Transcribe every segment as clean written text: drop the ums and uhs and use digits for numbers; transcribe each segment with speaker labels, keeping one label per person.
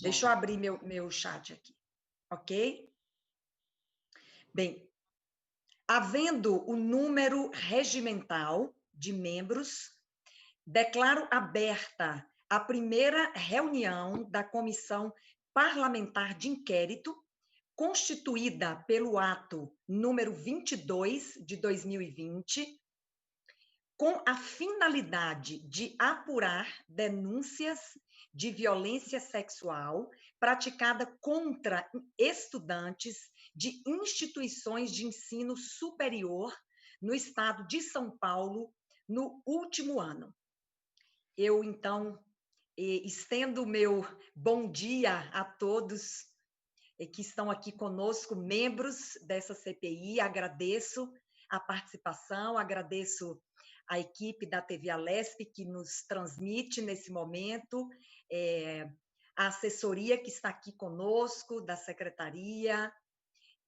Speaker 1: Deixa eu abrir meu chat aqui, ok? Bem, havendo o número regimental de membros, declaro aberta a primeira reunião da Comissão Parlamentar de Inquérito, constituída pelo ato número 22 de 2020, com a finalidade de apurar denúncias de violência sexual praticada contra estudantes de instituições de ensino superior no estado de São Paulo no último ano. Eu, então, estendo o meu bom dia a todos que estão aqui conosco, membros dessa CPI, agradeço a participação, agradeço a equipe da TV Alesp que nos transmite nesse momento, a assessoria que está aqui conosco, da secretaria,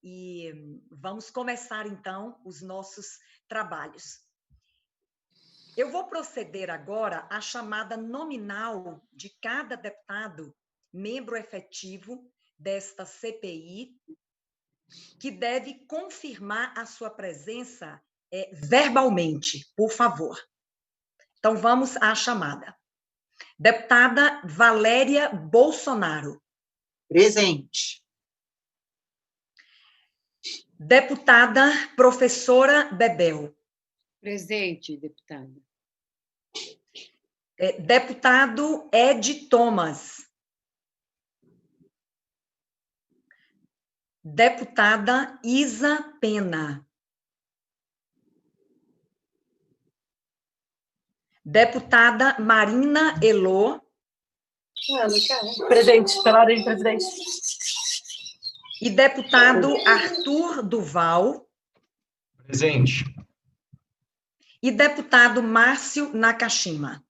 Speaker 1: e vamos começar, então, os nossos trabalhos. Eu vou proceder agora à chamada nominal de cada deputado, membro efetivo desta CPI, que deve confirmar a sua presença verbalmente, por favor. Então, vamos à chamada. Deputada Valéria Bolsonaro.
Speaker 2: Presente.
Speaker 1: Deputada professora Bebel.
Speaker 3: Presente, deputada.
Speaker 1: Deputado Ed Thomas. Deputada Isa Pena. Deputada Marina Elô.
Speaker 4: Presente, pela ordem, presidente.
Speaker 1: E deputado Arthur Duval.
Speaker 5: Presente.
Speaker 1: E deputado Márcio Nakashima.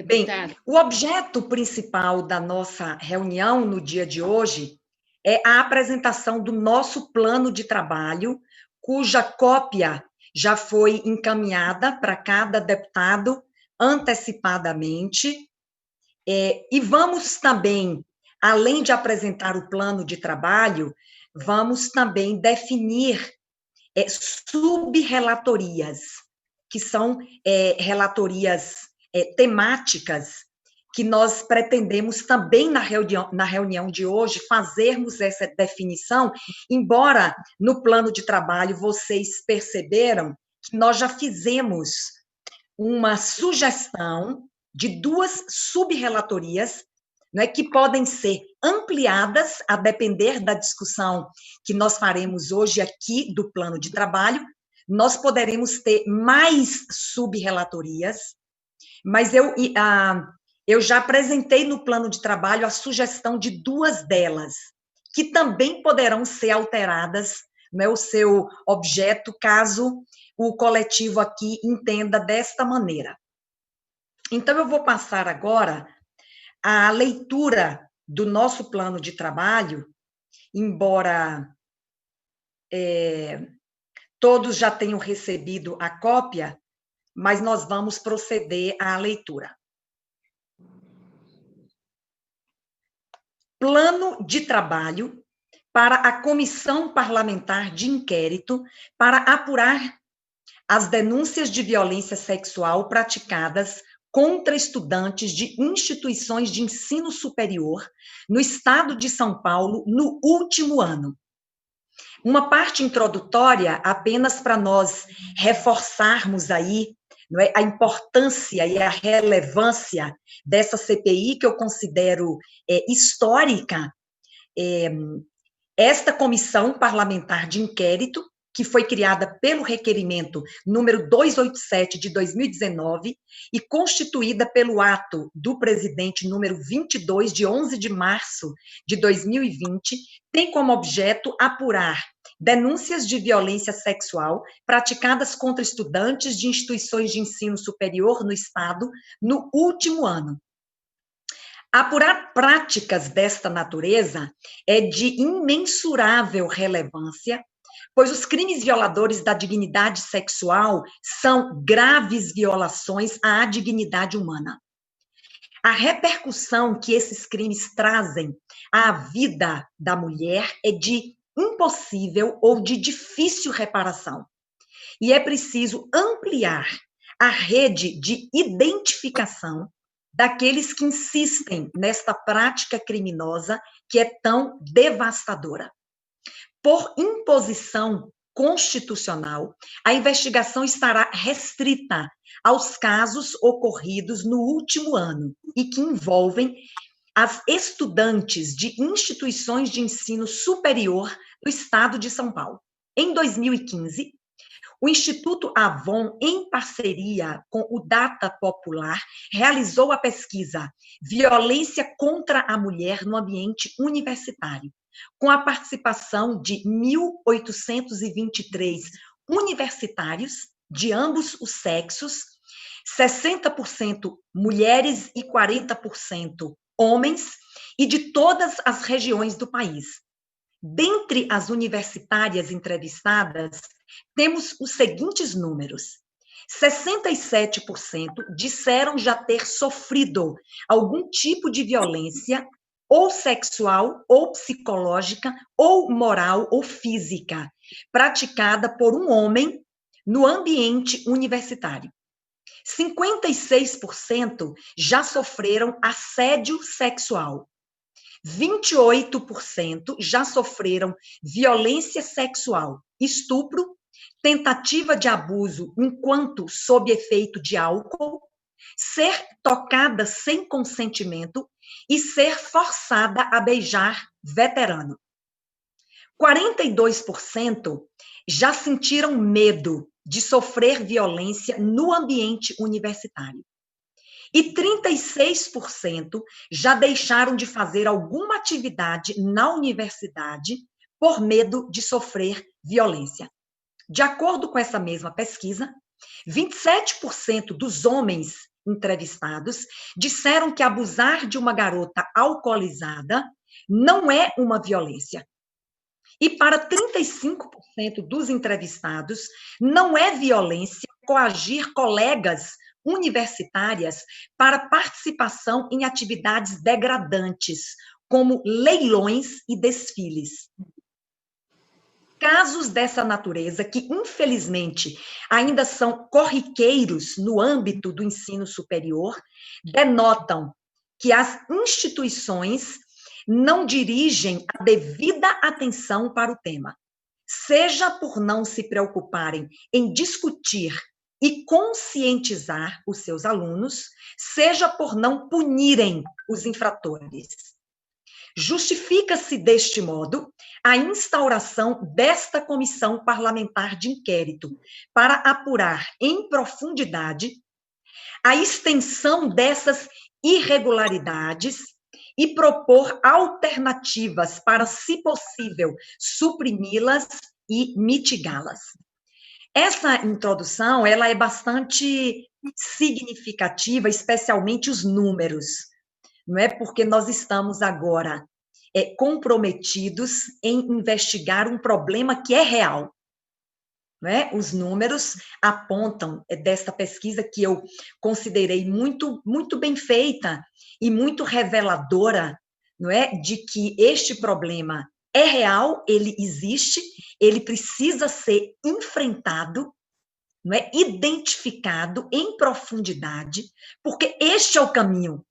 Speaker 1: Bem, o objeto principal da nossa reunião no dia de hoje é a apresentação do nosso plano de trabalho, cuja cópia já foi encaminhada para cada deputado antecipadamente. E vamos também, além de apresentar o plano de trabalho, vamos também definir sub-relatorias, que são relatorias temáticas, que nós pretendemos também na reunião de hoje fazermos essa definição, embora no plano de trabalho vocês perceberam que nós já fizemos uma sugestão de 2 sub-relatorias, né, que podem ser ampliadas a depender da discussão que nós faremos hoje aqui do plano de trabalho. Nós poderemos ter mais sub-relatorias, mas eu já apresentei no plano de trabalho a sugestão de 2 delas, que também poderão ser alteradas, né, o seu objeto, caso o coletivo aqui entenda desta maneira. Então, eu vou passar agora a leitura do nosso plano de trabalho, embora todos já tenham recebido a cópia, mas nós vamos proceder à leitura. Plano de trabalho para a Comissão Parlamentar de Inquérito para apurar as denúncias de violência sexual praticadas contra estudantes de instituições de ensino superior no estado de São Paulo no último ano. Uma parte introdutória apenas para nós reforçarmos aí, não é, a importância e a relevância dessa CPI, que eu considero histórica. Esta comissão parlamentar de inquérito, que foi criada pelo requerimento número 287 de 2019 e constituída pelo ato do presidente número 22 de 11 de março de 2020, tem como objeto apurar denúncias de violência sexual praticadas contra estudantes de instituições de ensino superior no estado no último ano. Apurar práticas desta natureza é de imensurável relevância, pois os crimes violadores da dignidade sexual são graves violações à dignidade humana. a repercussão que esses crimes trazem à vida da mulher é de impossível ou de difícil reparação. E é preciso ampliar a rede de identificação daqueles que insistem nesta prática criminosa que é tão devastadora. Por imposição constitucional, a investigação estará restrita aos casos ocorridos no último ano e que envolvem as estudantes de instituições de ensino superior do Estado de São Paulo. Em 2015, o Instituto Avon, em parceria com o Data Popular, realizou a pesquisa Violência contra a Mulher no Ambiente Universitário, com a participação de 1.823 universitários de ambos os sexos, 60% mulheres e 40% homens, e de todas as regiões do país. Dentre as universitárias entrevistadas, temos os seguintes números: 67% disseram já ter sofrido algum tipo de violência, ou sexual, ou psicológica, ou moral, ou física, praticada por um homem no ambiente universitário. 56% já sofreram assédio sexual. 28% já sofreram violência sexual, estupro, tentativa de abuso enquanto sob efeito de álcool, ser tocada sem consentimento e ser forçada a beijar veterano. 42% já sentiram medo de sofrer violência no ambiente universitário. E 36% já deixaram de fazer alguma atividade na universidade por medo de sofrer violência. De acordo com essa mesma pesquisa, 27% dos homens entrevistados disseram que abusar de uma garota alcoolizada não é uma violência. E para 35% dos entrevistados, não é violência coagir colegas universitárias para participação em atividades degradantes, como leilões e desfiles. Casos dessa natureza, que infelizmente ainda são corriqueiros no âmbito do ensino superior, denotam que as instituições não dirigem a devida atenção para o tema, seja por não se preocuparem em discutir e conscientizar os seus alunos, seja por não punirem os infratores. Justifica-se, deste modo, a instauração desta comissão parlamentar de inquérito para apurar em profundidade a extensão dessas irregularidades e propor alternativas para, se possível, suprimi-las e mitigá-las. Essa introdução, ela é bastante significativa, especialmente os números, não é? Porque nós estamos agora comprometidos em investigar um problema que é real, não é? Os números apontam desta pesquisa, que eu considerei muito, muito bem feita e muito reveladora, não é? De que este problema é real, ele existe, ele precisa ser enfrentado, não é? Identificado em profundidade, porque este é o caminho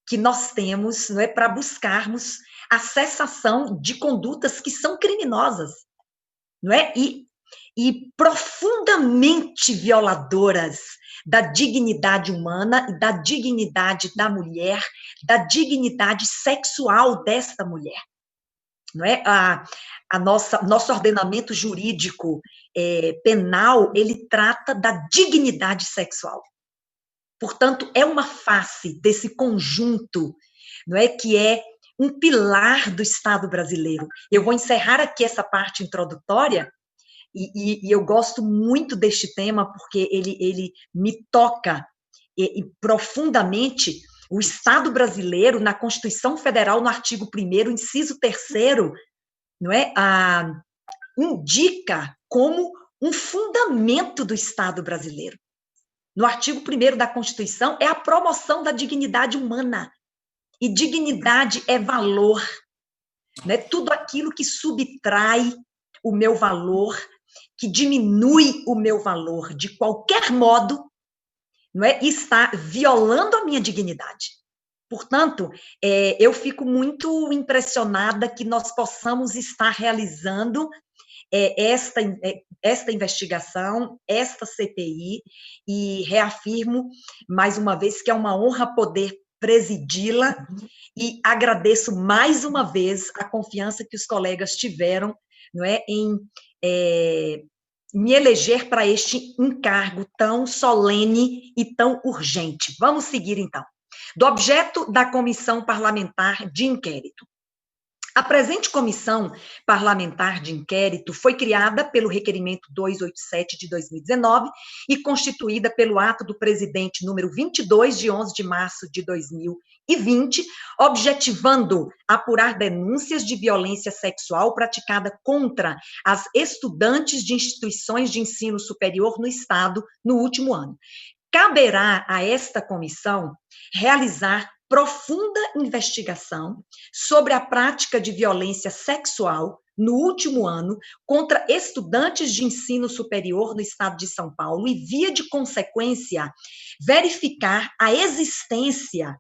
Speaker 1: que nós temos, não é, para buscarmos a cessação de condutas que são criminosas, não é? E profundamente violadoras da dignidade humana, da dignidade da mulher, da dignidade sexual desta mulher. Não é? Nosso ordenamento jurídico penal, ele trata da dignidade sexual. Portanto, é uma face desse conjunto, não é, que é um pilar do Estado brasileiro. Eu vou encerrar aqui essa parte introdutória, e eu gosto muito deste tema, porque ele me toca profundamente. O Estado brasileiro, na Constituição Federal, no artigo 1º, inciso 3º, não é, indica como um fundamento do Estado brasileiro. no artigo 1º da Constituição, é a promoção da dignidade humana. E dignidade é valor, né? Tudo aquilo que subtrai o meu valor, que diminui o meu valor de qualquer modo, não é? Está violando a minha dignidade. Portanto, eu fico muito impressionada que nós possamos estar realizando esta investigação, esta CPI, e reafirmo mais uma vez que é uma honra poder presidi-la, e agradeço mais uma vez a confiança que os colegas tiveram, não é, em me eleger para este encargo tão solene e tão urgente. Vamos seguir, então. Do objeto da Comissão Parlamentar de Inquérito. A presente Comissão Parlamentar de Inquérito foi criada pelo Requerimento 287 de 2019 e constituída pelo ato do presidente número 22, de 11 de março de 2020, objetivando apurar denúncias de violência sexual praticada contra as estudantes de instituições de ensino superior no Estado no último ano. Caberá a esta comissão realizar profunda investigação sobre a prática de violência sexual no último ano contra estudantes de ensino superior no Estado de São Paulo e, via de consequência, verificar a existência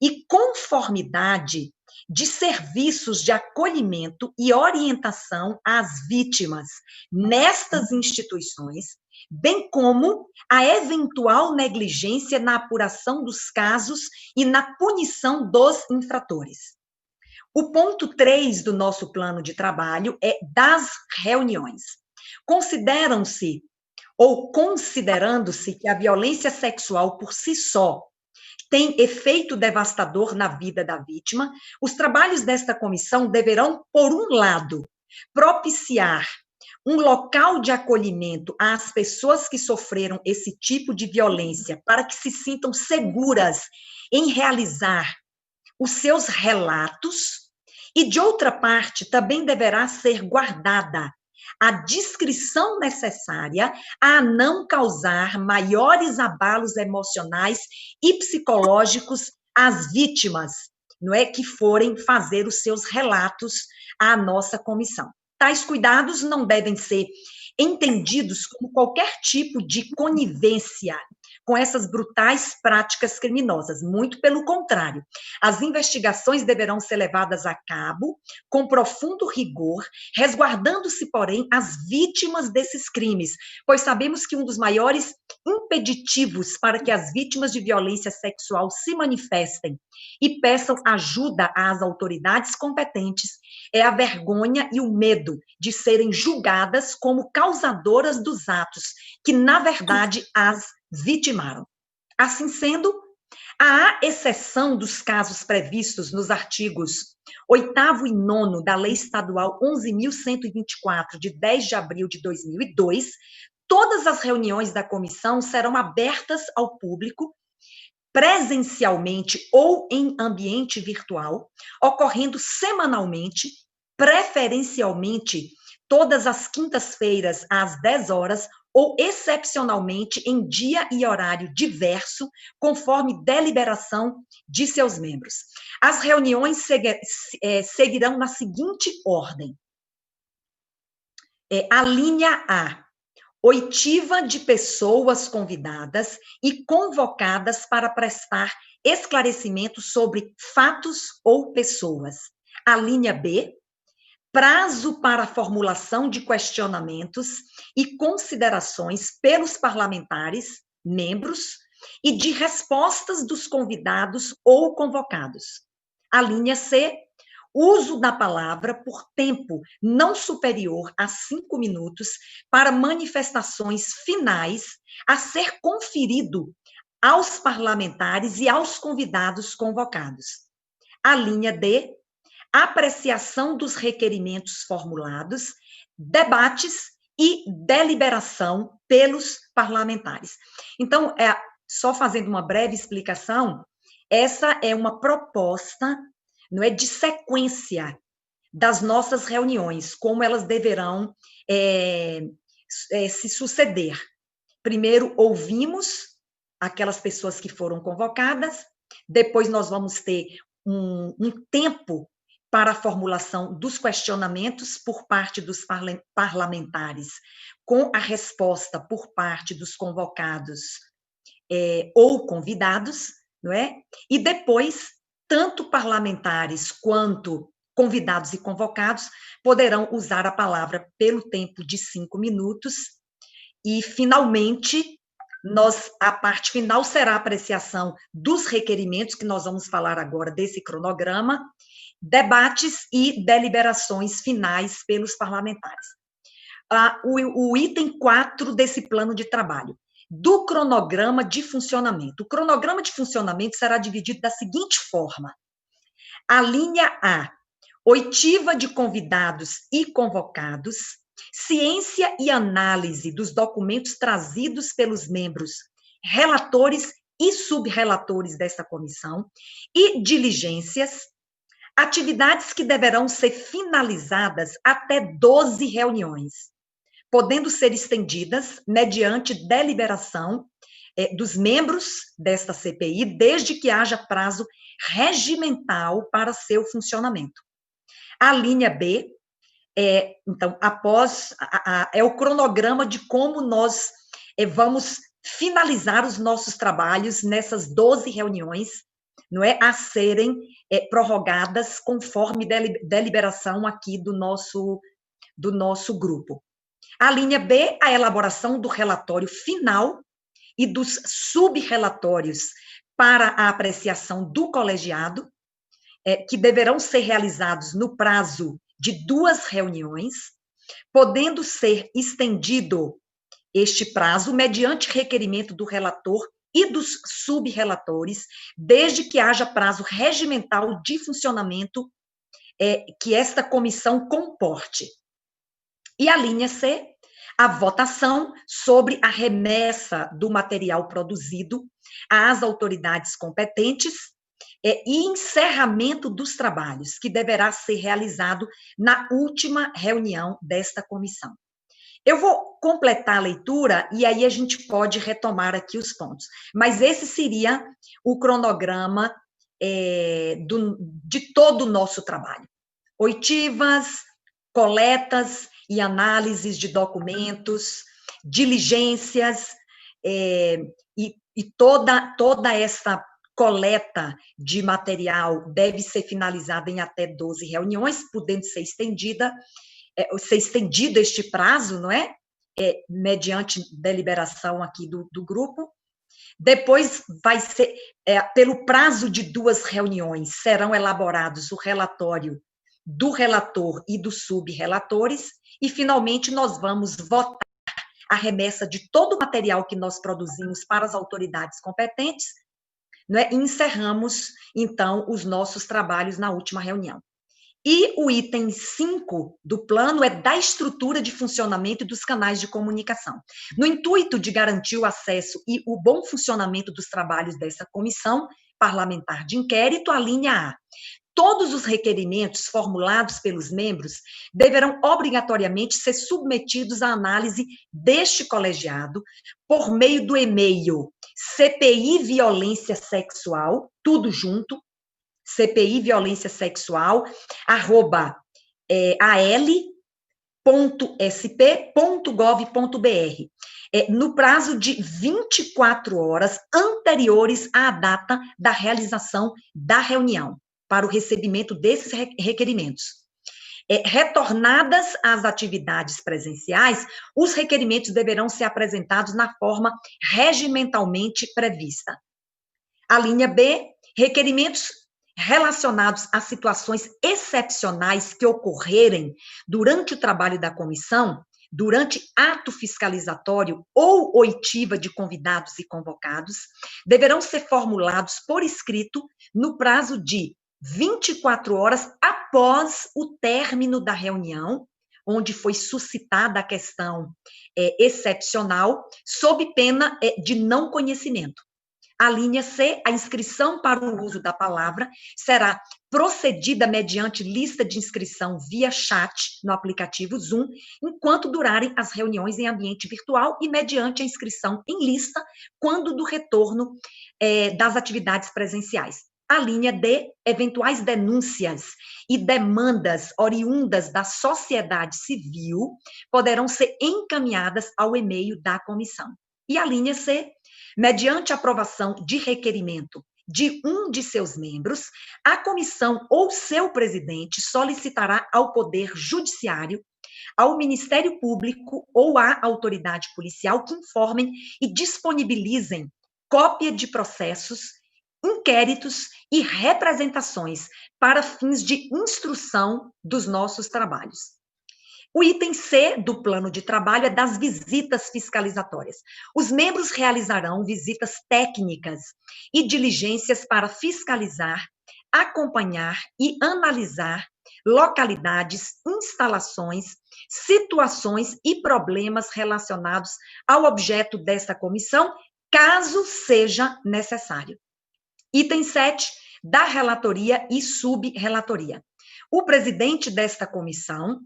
Speaker 1: e conformidade de serviços de acolhimento e orientação às vítimas nestas instituições, bem como a eventual negligência na apuração dos casos e na punição dos infratores. O ponto 3 do nosso plano de trabalho é das reuniões. Consideram-se, ou considerando-se que a violência sexual por si só tem efeito devastador na vida da vítima, os trabalhos desta comissão deverão, por um lado, propiciar um local de acolhimento às pessoas que sofreram esse tipo de violência, para que se sintam seguras em realizar os seus relatos, e, de outra parte, também deverá ser guardada a discrição necessária a não causar maiores abalos emocionais e psicológicos às vítimas, não é, que forem fazer os seus relatos à nossa comissão. Tais cuidados não devem ser entendidos como qualquer tipo de conivência com essas brutais práticas criminosas. Muito pelo contrário, as investigações deverão ser levadas a cabo com profundo rigor, resguardando-se, porém, as vítimas desses crimes, pois sabemos que um dos maiores impeditivos para que as vítimas de violência sexual se manifestem e peçam ajuda às autoridades competentes é a vergonha e o medo de serem julgadas como causadoras dos atos que, na verdade, as vitimaram. Assim sendo, à exceção dos casos previstos nos artigos 8º e 9º da Lei Estadual 11.124, de 10 de abril de 2002, todas as reuniões da comissão serão abertas ao público, presencialmente ou em ambiente virtual, ocorrendo semanalmente, preferencialmente todas as quintas-feiras às 10 horas, ou excepcionalmente em dia e horário diverso, conforme deliberação de seus membros. As reuniões seguirão na seguinte ordem. A linha A: oitiva de pessoas convidadas e convocadas para prestar esclarecimentos sobre fatos ou pessoas. A linha B: prazo para a formulação de questionamentos e considerações pelos parlamentares, membros, e de respostas dos convidados ou convocados. A linha C: uso da palavra por tempo não superior a 5 minutos para manifestações finais a ser conferido aos parlamentares e aos convidados convocados. A linha D: apreciação dos requerimentos formulados, debates e deliberação pelos parlamentares. Então, só fazendo uma breve explicação, essa é uma proposta, não é, de sequência das nossas reuniões, como elas deverão se suceder. Primeiro, ouvimos aquelas pessoas que foram convocadas. Depois nós vamos ter um tempo para a formulação dos questionamentos por parte dos parlamentares, com a resposta por parte dos convocados ou convidados, não é? E depois, tanto parlamentares quanto convidados e convocados poderão usar a palavra pelo tempo de 5 minutos. E, finalmente, a parte final será a apreciação dos requerimentos, que nós vamos falar agora desse cronograma, debates e deliberações finais pelos parlamentares. O item 4 desse plano de trabalho, do cronograma de funcionamento. O cronograma de funcionamento será dividido da seguinte forma: a linha A, oitiva de convidados e convocados, ciência e análise dos documentos trazidos pelos membros, relatores e subrelatores desta comissão, e diligências, atividades que deverão ser finalizadas até 12 reuniões, podendo ser estendidas mediante deliberação dos membros desta CPI, desde que haja prazo regimental para seu funcionamento. A linha B, então, é o cronograma de como nós vamos finalizar os nossos trabalhos nessas 12 reuniões, não é, a serem prorrogadas conforme deliberação aqui do nosso grupo. A linha B, a elaboração do relatório final e dos subrelatórios para a apreciação do colegiado, que deverão ser realizados no prazo de 2 reuniões, podendo ser estendido este prazo mediante requerimento do relator e dos subrelatores, desde que haja prazo regimental de funcionamento que esta comissão comporte. E a linha C, a votação sobre a remessa do material produzido às autoridades competentes e encerramento dos trabalhos, que deverá ser realizado na última reunião desta comissão. Eu vou completar a leitura e aí a gente pode retomar aqui os pontos. Mas esse seria o cronograma de todo o nosso trabalho. Oitivas, coletas e análises de documentos, diligências, e toda essa coleta de material deve ser finalizada em até 12 reuniões, podendo ser estendido este prazo, não é? Mediante deliberação aqui do grupo. Depois vai ser, pelo prazo de 2 reuniões, serão elaborados o relatório do relator e dos subrelatores, e, finalmente, nós vamos votar a remessa de todo o material que nós produzimos para as autoridades competentes, né, e encerramos, então, os nossos trabalhos na última reunião. E o item 5 do plano é da estrutura de funcionamento e dos canais de comunicação. No intuito de garantir o acesso e o bom funcionamento dos trabalhos dessa comissão parlamentar de inquérito, a linha A. Todos os requerimentos formulados pelos membros deverão obrigatoriamente ser submetidos à análise deste colegiado por meio do e-mail CPI Violência Sexual, tudo junto, CPI Violência Sexual, al.sp.gov.br, no prazo de 24 horas anteriores à data da realização da reunião, para o recebimento desses requerimentos. Retornadas às atividades presenciais, os requerimentos deverão ser apresentados na forma regimentalmente prevista. A linha B, requerimentos relacionados a situações excepcionais que ocorrerem durante o trabalho da comissão, durante ato fiscalizatório ou oitiva de convidados e convocados, deverão ser formulados por escrito no prazo de 24 horas após o término da reunião, onde foi suscitada a questão excepcional, sob pena de não conhecimento. A linha C, a inscrição para o uso da palavra será procedida mediante lista de inscrição via chat no aplicativo Zoom, enquanto durarem as reuniões em ambiente virtual e mediante a inscrição em lista quando do retorno das atividades presenciais. A linha D, eventuais denúncias e demandas oriundas da sociedade civil poderão ser encaminhadas ao e-mail da comissão. E a linha C, mediante aprovação de requerimento de um de seus membros, a comissão ou seu presidente solicitará ao Poder Judiciário, ao Ministério Público ou à autoridade policial que informem e disponibilizem cópia de processos, inquéritos e representações para fins de instrução dos nossos trabalhos. O item C do plano de trabalho é das visitas fiscalizatórias. Os membros realizarão visitas técnicas e diligências para fiscalizar, acompanhar e analisar localidades, instalações, situações e problemas relacionados ao objeto dessa comissão, caso seja necessário. Item 7, da relatoria e subrelatoria. O presidente desta comissão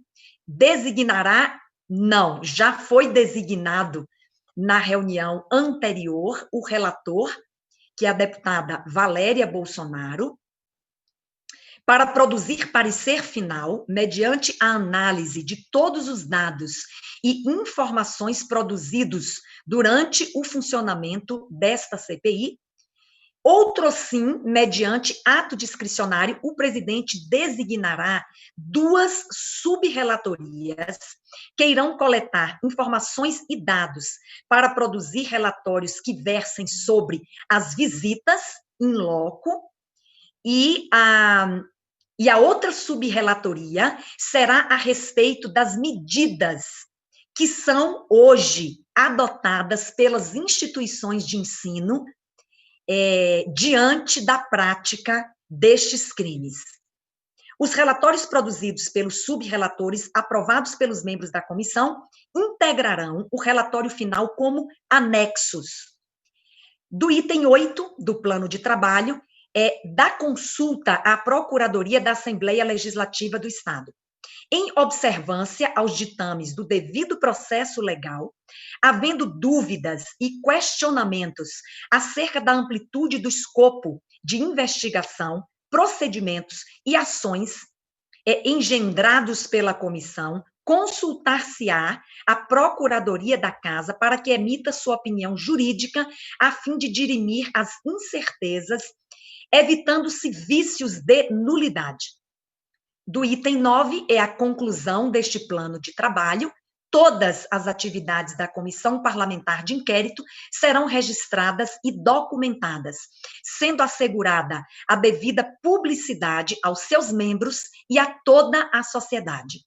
Speaker 1: designará, não, já foi designado na reunião anterior, o relator, que é a deputada Valéria Bolsonaro, para produzir parecer final, mediante a análise de todos os dados e informações produzidos durante o funcionamento desta CPI. Outro sim, mediante ato discricionário, o presidente designará 2 subrelatorias que irão coletar informações e dados para produzir relatórios que versem sobre as visitas in loco, e a outra subrelatoria será a respeito das medidas que são hoje adotadas pelas instituições de ensino diante da prática destes crimes. Os relatórios produzidos pelos subrelatores, aprovados pelos membros da comissão, integrarão o relatório final como anexos. Do item 8 do plano de trabalho, da consulta à Procuradoria da Assembleia Legislativa do Estado. Em observância aos ditames do devido processo legal, havendo dúvidas e questionamentos acerca da amplitude do escopo de investigação, procedimentos e ações engendrados pela comissão, consultar-se-á a Procuradoria da Casa para que emita sua opinião jurídica a fim de dirimir as incertezas, evitando-se vícios de nulidade. Do item 9 é a conclusão deste plano de trabalho. Todas as atividades da Comissão Parlamentar de Inquérito serão registradas e documentadas, sendo assegurada a devida publicidade aos seus membros e a toda a sociedade.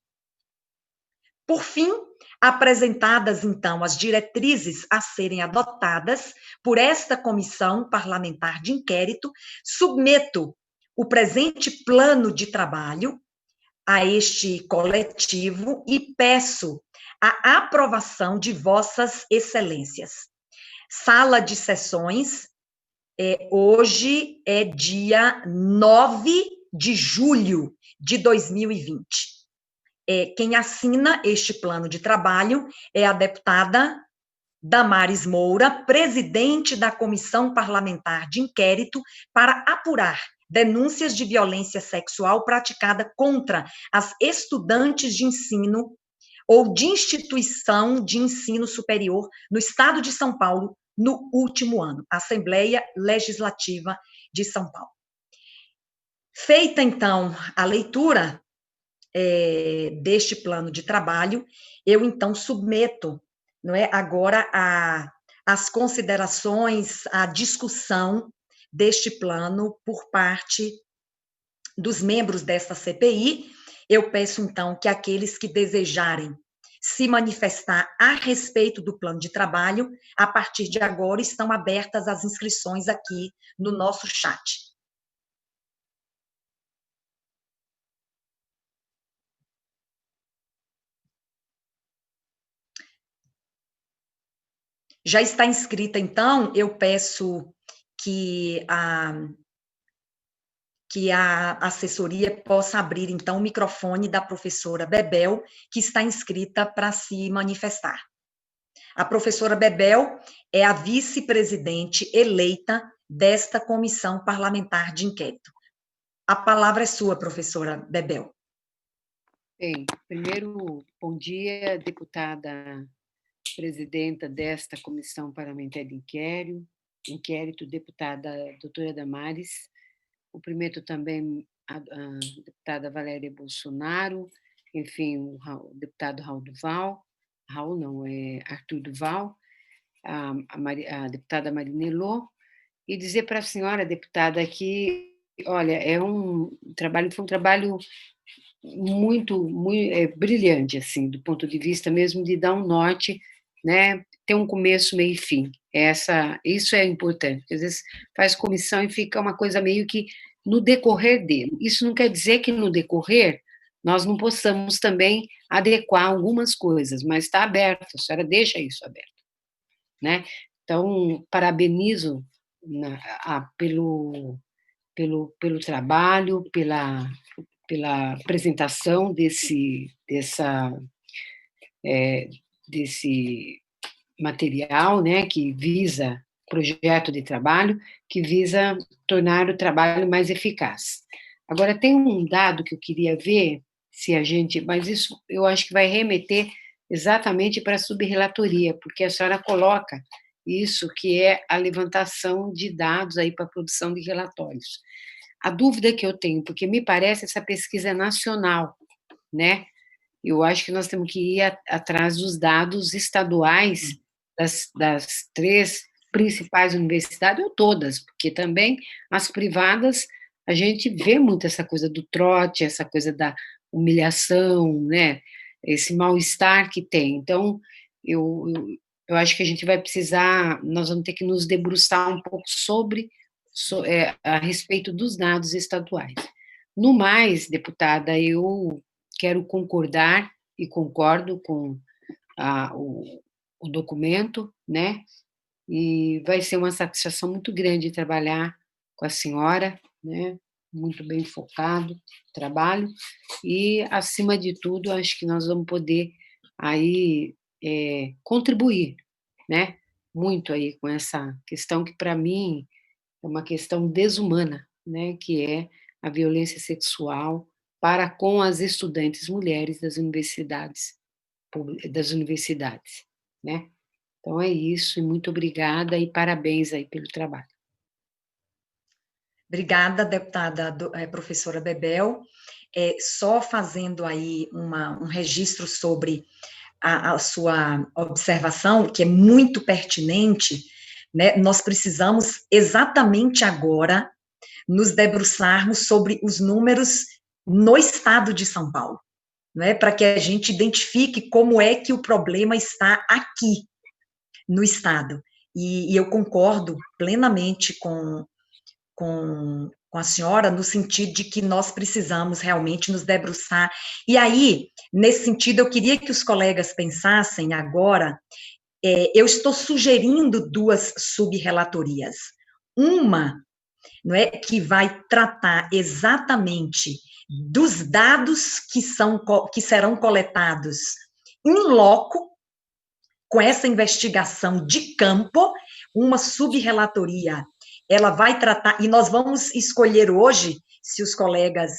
Speaker 1: Por fim, apresentadas, então, as diretrizes a serem adotadas por esta Comissão Parlamentar de Inquérito, submeto o presente plano de trabalho a este coletivo e peço a aprovação de vossas excelências. Sala de sessões, hoje é dia 9 de julho de 2020. Quem assina este plano de trabalho é a deputada Damares Moura, presidente da Comissão Parlamentar de Inquérito para apurar denúncias de violência sexual praticada contra as estudantes de ensino ou de instituição de ensino superior no Estado de São Paulo no último ano, Assembleia Legislativa de São Paulo. Feita, então, a leitura deste plano de trabalho, eu, então, submeto, não é, agora as considerações, a discussão deste plano por parte dos membros desta CPI. Eu peço, então, que aqueles que desejarem se manifestar a respeito do plano de trabalho, a partir de agora estão abertas as inscrições aqui no nosso chat. Já está inscrita, então, eu peço que a assessoria possa abrir, então, o microfone da professora Bebel, que está inscrita para se manifestar. A professora Bebel é a vice-presidente eleita desta comissão parlamentar de inquérito. A palavra é sua, professora Bebel.
Speaker 3: Bem, primeiro, bom dia, deputada presidenta desta comissão parlamentar de inquérito, deputada doutora Damares. Cumprimento também a deputada Valéria Bolsonaro, enfim, o deputado Arthur Duval, a deputada Marina Elô, e dizer para a senhora, deputada, que, olha, foi um trabalho muito brilhante, assim, do ponto de vista mesmo de dar um norte, né, ter um começo, meio e fim. Isso é importante, porque às vezes faz comissão e fica uma coisa meio que no decorrer dele. Isso não quer dizer que no decorrer nós não possamos também adequar algumas coisas, mas está aberto, a senhora deixa isso aberto, né? Então, parabenizo pelo trabalho, pela apresentação desse material, né, que visa projeto de trabalho, que visa tornar o trabalho mais eficaz. Agora, tem um dado que eu queria ver, mas isso eu acho que vai remeter exatamente para a subrelatoria, porque a senhora coloca isso, que é a levantação de dados aí para a produção de relatórios. A dúvida que eu tenho, porque me parece essa pesquisa nacional, né? Eu acho que nós temos que ir atrás dos dados estaduais das 3 principais universidades, ou todas, porque também as privadas, a gente vê muito essa coisa do trote, essa coisa da humilhação, né? Esse mal-estar que tem. Então, eu acho que a gente vai precisar, nós vamos ter que nos debruçar um pouco a respeito dos dados estaduais. No mais, deputada, eu quero concordar e concordo com o documento, né? E vai ser uma satisfação muito grande trabalhar com a senhora, né? Muito bem focado o trabalho, e, acima de tudo, acho que nós vamos poder aí contribuir, né? Muito aí com essa questão que, para mim, é uma questão desumana, né? Que é a violência sexual para com as estudantes mulheres das universidades, né? Então é isso, e muito obrigada e parabéns aí pelo trabalho.
Speaker 1: Obrigada, deputada professora Bebel. Só fazendo aí um registro sobre a sua observação, que é muito pertinente, né? Nós precisamos exatamente agora nos debruçarmos sobre os números no estado de São Paulo, né? Para que a gente identifique como é que o problema está aqui no estado. E eu concordo plenamente com a senhora, no sentido de que nós precisamos realmente nos debruçar. E aí, nesse sentido, eu queria que os colegas pensassem agora, eu estou sugerindo 2 subrelatorias. Uma, não é, que vai tratar exatamente dos dados que serão coletados in loco, com essa investigação de campo. Uma subrelatoria, ela vai tratar, e nós vamos escolher hoje, se os colegas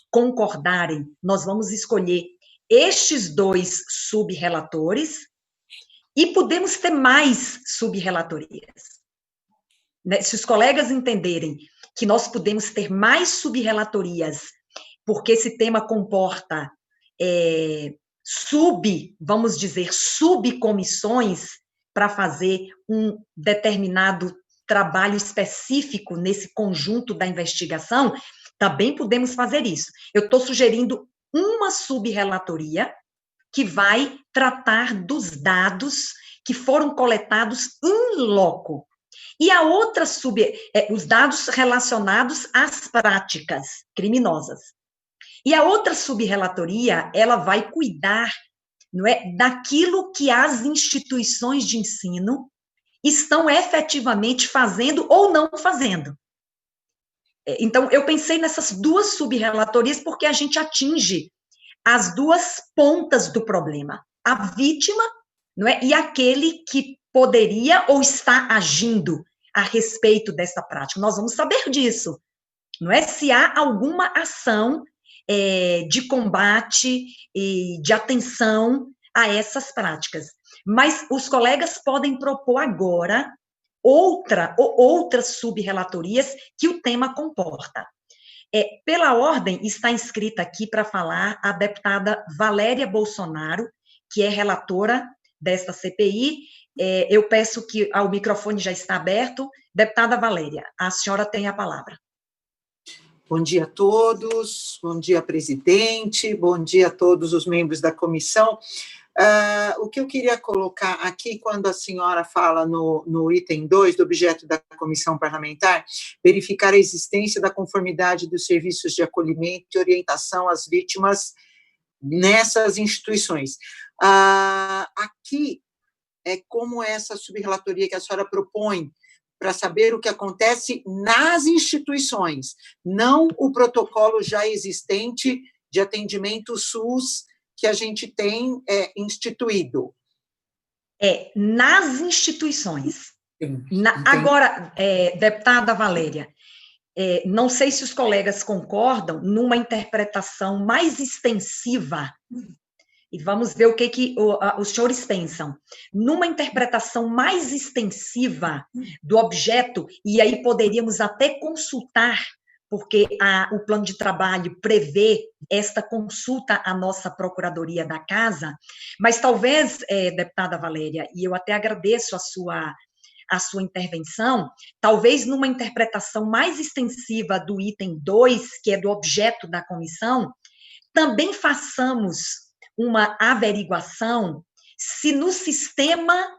Speaker 1: concordarem, nós vamos escolher estes 2 subrelatores, e podemos ter mais subrelatorias. Né? Se os colegas entenderem que nós podemos ter mais subrelatorias, porque esse tema comporta vamos dizer, subcomissões para fazer um determinado trabalho específico nesse conjunto da investigação, também podemos fazer isso. Eu estou sugerindo uma subrelatoria que vai tratar dos dados que foram coletados in loco. E a outra os dados relacionados às práticas criminosas. E a outra subrelatoria, ela vai cuidar, não é, daquilo que as instituições de ensino estão efetivamente fazendo ou não fazendo. Então, eu pensei nessas duas sub-relatorias porque a gente atinge as duas pontas do problema, a vítima, não é, e aquele que poderia ou está agindo a respeito dessa prática. Nós vamos saber disso, não é? Se há alguma ação de combate e de atenção a essas práticas. Mas os colegas podem propor agora outras sub-relatorias que o tema comporta. Pela ordem, está inscrita aqui para falar a deputada Valéria Bolsonaro, que é relatora desta CPI. Eu peço que o microfone já está aberto. Deputada Valéria, a senhora tem a palavra.
Speaker 2: Bom dia a todos, bom dia, presidente, bom dia a todos os membros da comissão. O que eu queria colocar aqui, quando a senhora fala no item 2 do objeto da comissão parlamentar, verificar a existência da conformidade dos serviços de acolhimento e orientação às vítimas nessas instituições. Aqui é como essa subrelatoria que a senhora propõe, para saber o que acontece nas instituições, não o protocolo já existente de atendimento SUS que a gente tem instituído.
Speaker 1: Nas instituições. Agora, deputada Valéria, não sei se os colegas concordam numa interpretação mais extensiva, e vamos ver o que os senhores pensam. Numa interpretação mais extensiva do objeto, e aí poderíamos até consultar, porque o plano de trabalho prevê esta consulta à nossa Procuradoria da Casa, mas talvez, deputada Valéria, e eu até agradeço a sua intervenção, talvez numa interpretação mais extensiva do item 2, que é do objeto da comissão, também façamos uma averiguação se no sistema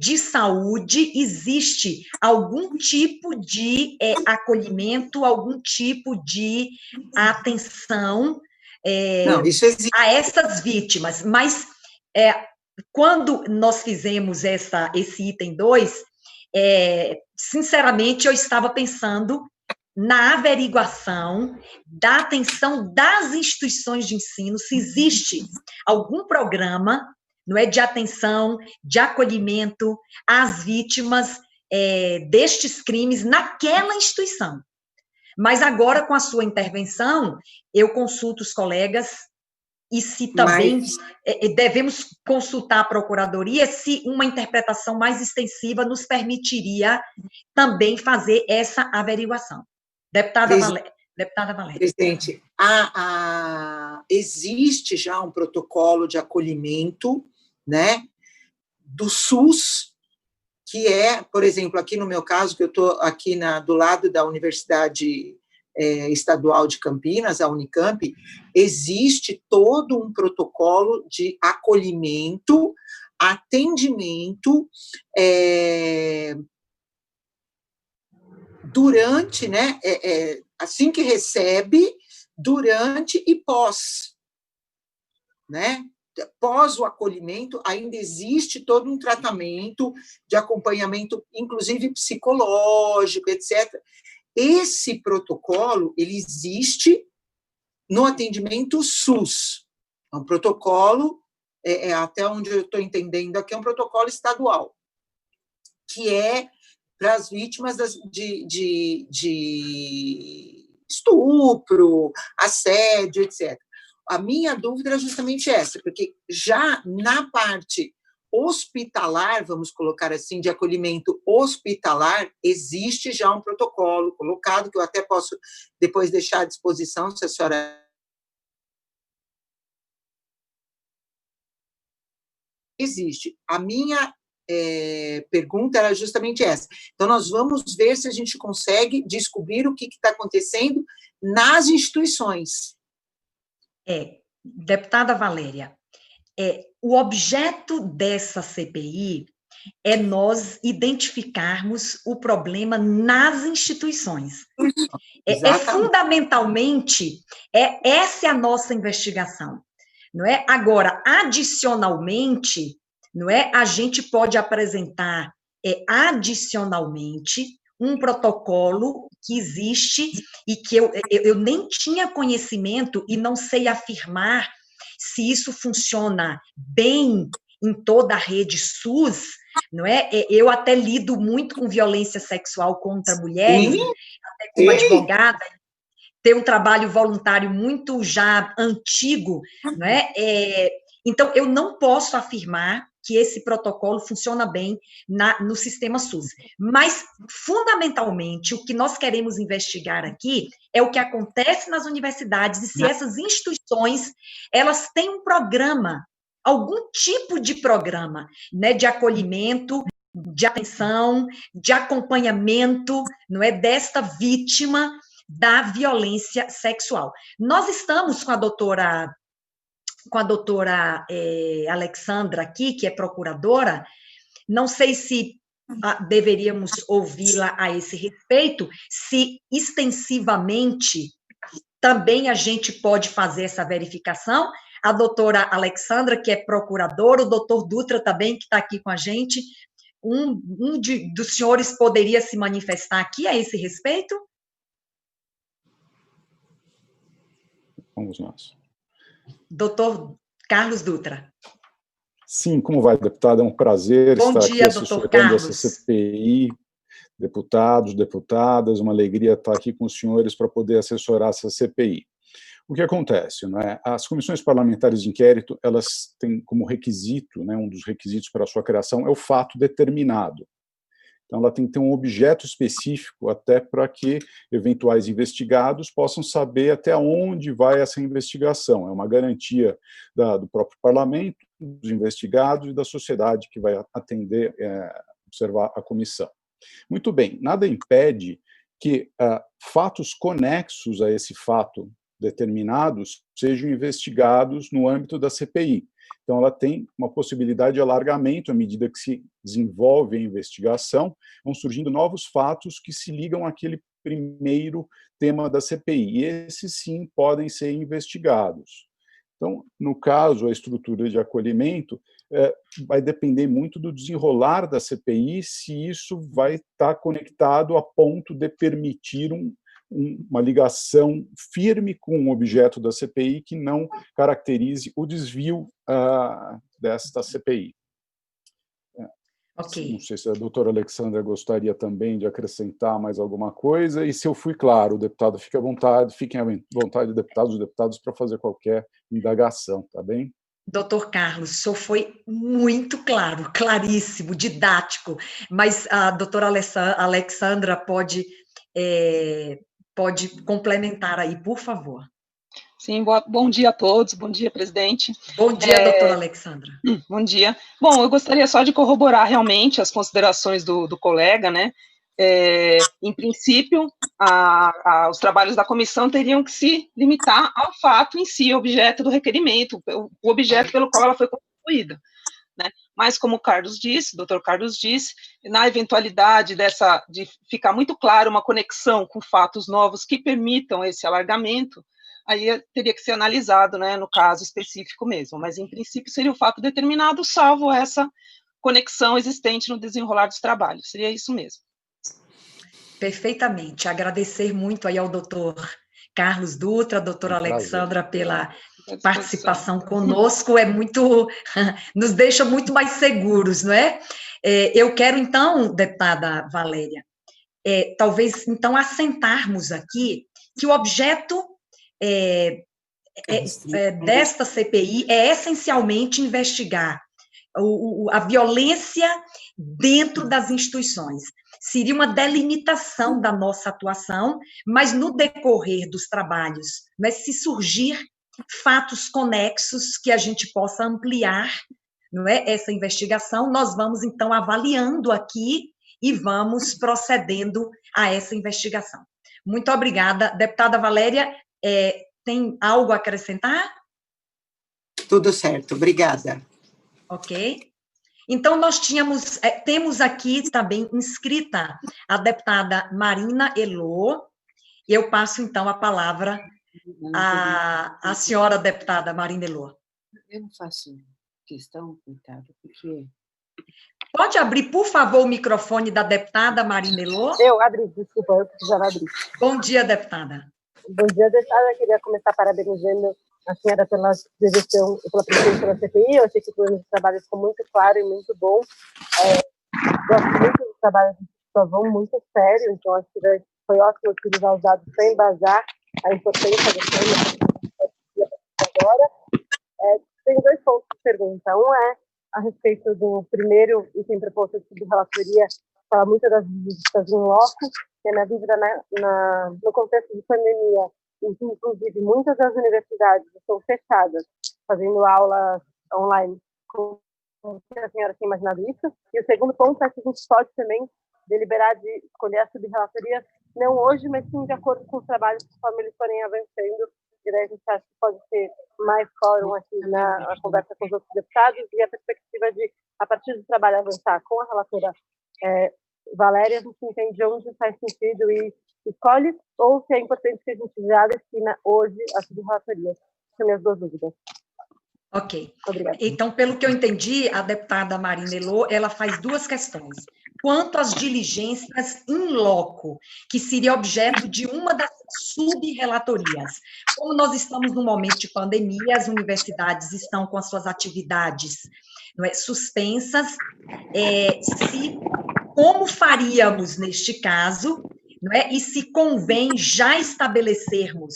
Speaker 1: de saúde existe algum tipo de acolhimento, algum tipo de atenção a essas vítimas. Mas, quando nós fizemos esse item 2, sinceramente, eu estava pensando na averiguação da atenção das instituições de ensino, se existe algum programa, não é, de atenção, de acolhimento às vítimas destes crimes naquela instituição. Mas agora, com a sua intervenção, eu consulto os colegas e se também devemos consultar a Procuradoria, se uma interpretação mais extensiva nos permitiria também fazer essa averiguação. Deputada Valéria.
Speaker 2: Presidente, existe já um protocolo de acolhimento, né, do SUS, que por exemplo, aqui no meu caso, que eu estou aqui do lado da Universidade Estadual de Campinas, a Unicamp, existe todo um protocolo de acolhimento, atendimento, durante, né, assim que recebe, durante e pós, né? Pós o acolhimento, ainda existe todo um tratamento de acompanhamento, inclusive psicológico, etc. Esse protocolo, ele existe no atendimento SUS. É um protocolo, até onde eu estou entendendo aqui, é um protocolo estadual, que é para as vítimas de estupro, assédio, etc. A minha dúvida era justamente essa, porque já na parte hospitalar, vamos colocar assim, de acolhimento hospitalar, existe já um protocolo colocado, que eu até posso depois deixar à disposição, se a senhora... Existe. A minha pergunta era justamente essa. Então, nós vamos ver se a gente consegue descobrir o que está acontecendo nas instituições.
Speaker 1: Deputada Valéria, o objeto dessa CPI é nós identificarmos o problema nas instituições. Fundamentalmente, essa é a nossa investigação, não é? Agora, adicionalmente, não é? A gente pode apresentar adicionalmente, um protocolo que existe e que eu nem tinha conhecimento e não sei afirmar se isso funciona bem em toda a rede SUS, não é? Eu até lido muito com violência sexual contra mulheres,
Speaker 2: Sim,
Speaker 1: até como
Speaker 2: sim.
Speaker 1: advogada, ter um trabalho voluntário muito já antigo, não é? Então, eu não posso afirmar que esse protocolo funciona bem no sistema SUS. Mas, fundamentalmente, o que nós queremos investigar aqui é o que acontece nas universidades e se essas instituições, elas têm um programa, algum tipo de programa, né, de acolhimento, de atenção, de acompanhamento, não é, desta vítima da violência sexual. Nós estamos com a doutora Alexandra aqui, que é procuradora, não sei se deveríamos ouvi-la a esse respeito, se extensivamente também a gente pode fazer essa verificação. A doutora Alexandra, que é procuradora, o doutor Dutra também, que está aqui com a gente, dos senhores poderia se manifestar aqui a esse respeito?
Speaker 4: Vamos nós.
Speaker 1: Doutor Carlos Dutra.
Speaker 4: Sim, como vai, deputada? É um prazer estar aqui assessorando essa CPI. Deputados, deputadas, uma alegria estar aqui com os senhores para poder assessorar essa CPI. O que acontece, né? As comissões parlamentares de inquérito, elas têm como requisito, né, um dos requisitos para a sua criação é o fato determinado. Então, ela tem que ter um objeto específico até para que eventuais investigados possam saber até onde vai essa investigação. É uma garantia do próprio parlamento, dos investigados e da sociedade que vai atender, observar a comissão. Muito bem, nada impede que fatos conexos a esse fato determinados sejam investigados no âmbito da CPI. Então, ela tem uma possibilidade de alargamento à medida que se desenvolve a investigação, vão surgindo novos fatos que se ligam àquele primeiro tema da CPI, e esses, sim, podem ser investigados. Então, no caso, a estrutura de acolhimento vai depender muito do desenrolar da CPI, se isso vai estar conectado a ponto de permitir uma ligação firme com o objeto da CPI que não caracterize o desvio desta CPI.
Speaker 1: Okay.
Speaker 4: Não sei se a doutora Alexandra gostaria também de acrescentar mais alguma coisa, e se eu fui claro, deputado, fiquem à vontade, deputados e deputadas, para fazer qualquer indagação, tá bem?
Speaker 1: Doutor Carlos, o senhor foi muito claro, claríssimo, didático, mas a doutora Alexandra pode complementar aí, por favor.
Speaker 6: Sim, bom dia a todos, bom dia, presidente.
Speaker 1: Bom dia, doutora Alexandra.
Speaker 6: Bom dia. Bom, eu gostaria só de corroborar realmente as considerações do colega, né? Em princípio, os trabalhos da comissão teriam que se limitar ao fato em si, objeto do requerimento, o objeto pelo qual ela foi constituída. Né? Mas, como o doutor Carlos disse, na eventualidade de ficar muito claro uma conexão com fatos novos que permitam esse alargamento, aí teria que ser analisado, né, no caso específico mesmo, mas, em princípio, seria o fato determinado, salvo essa conexão existente no desenrolar dos trabalhos, seria isso mesmo.
Speaker 1: Perfeitamente, agradecer muito aí ao doutor Carlos Dutra, a doutora Alexandra, pela participação conosco, nos deixa muito mais seguros, não é? Eu quero, então, deputada Valéria, talvez, então, assentarmos aqui que o objeto desta CPI é essencialmente investigar a violência dentro das instituições. Seria uma delimitação da nossa atuação, mas no decorrer dos trabalhos, né, se surgir fatos conexos que a gente possa ampliar, não é, essa investigação, nós vamos, então, avaliando aqui e vamos procedendo a essa investigação. Muito obrigada. Deputada Valéria, tem algo a acrescentar?
Speaker 2: Tudo certo, obrigada.
Speaker 1: Ok. Então, nós temos aqui também inscrita a deputada Marina Elô. Eu passo, então, a palavra à senhora deputada Marina Elô.
Speaker 3: Eu não faço questão, coitada, porque
Speaker 1: Pode abrir, por favor, o microfone da deputada Marina Elô?
Speaker 7: Eu abri, desculpa, eu precisava abrir.
Speaker 1: Bom dia, deputada.
Speaker 7: Bom dia, deputada. Eu queria começar parabenizando a senhora pela gestão e pela presidência da CPI. Eu achei que o plano de trabalho ficou muito claro e muito bom. Gosto muito do trabalho de Pavão, muito sério, então acho que foi ótimo utilizar os dados para embasar a importância do tema agora. Tem 2 pontos de pergunta. Um é a respeito do primeiro item proposto de relatoria, fala muito das visitas em loco, que é minha dúvida no contexto de pandemia, em que, inclusive, muitas das universidades estão fechadas, fazendo aulas online. Como a senhora tinha imaginado isso? E o segundo ponto é que a gente pode também deliberar de escolher a subrelatoria, não hoje, mas sim de acordo com os trabalhos, conforme eles forem avançando. E daí a gente acha que pode ter mais quórum aqui na conversa com os outros deputados, e a perspectiva de, a partir do trabalho avançar com a relatora Valéria, a gente entende onde faz sentido e escolhe, ou se é importante que a gente já defina hoje a subrelatoria. São minhas 2 dúvidas.
Speaker 1: Ok.
Speaker 7: Obrigada.
Speaker 1: Então, pelo que eu entendi, a deputada Marina Elô, ela faz 2 questões. Quanto às diligências in loco, que seria objeto de uma das sub-relatorias. Como nós estamos num momento de pandemia, as universidades estão com as suas atividades suspensas, como faríamos neste caso, e se convém já estabelecermos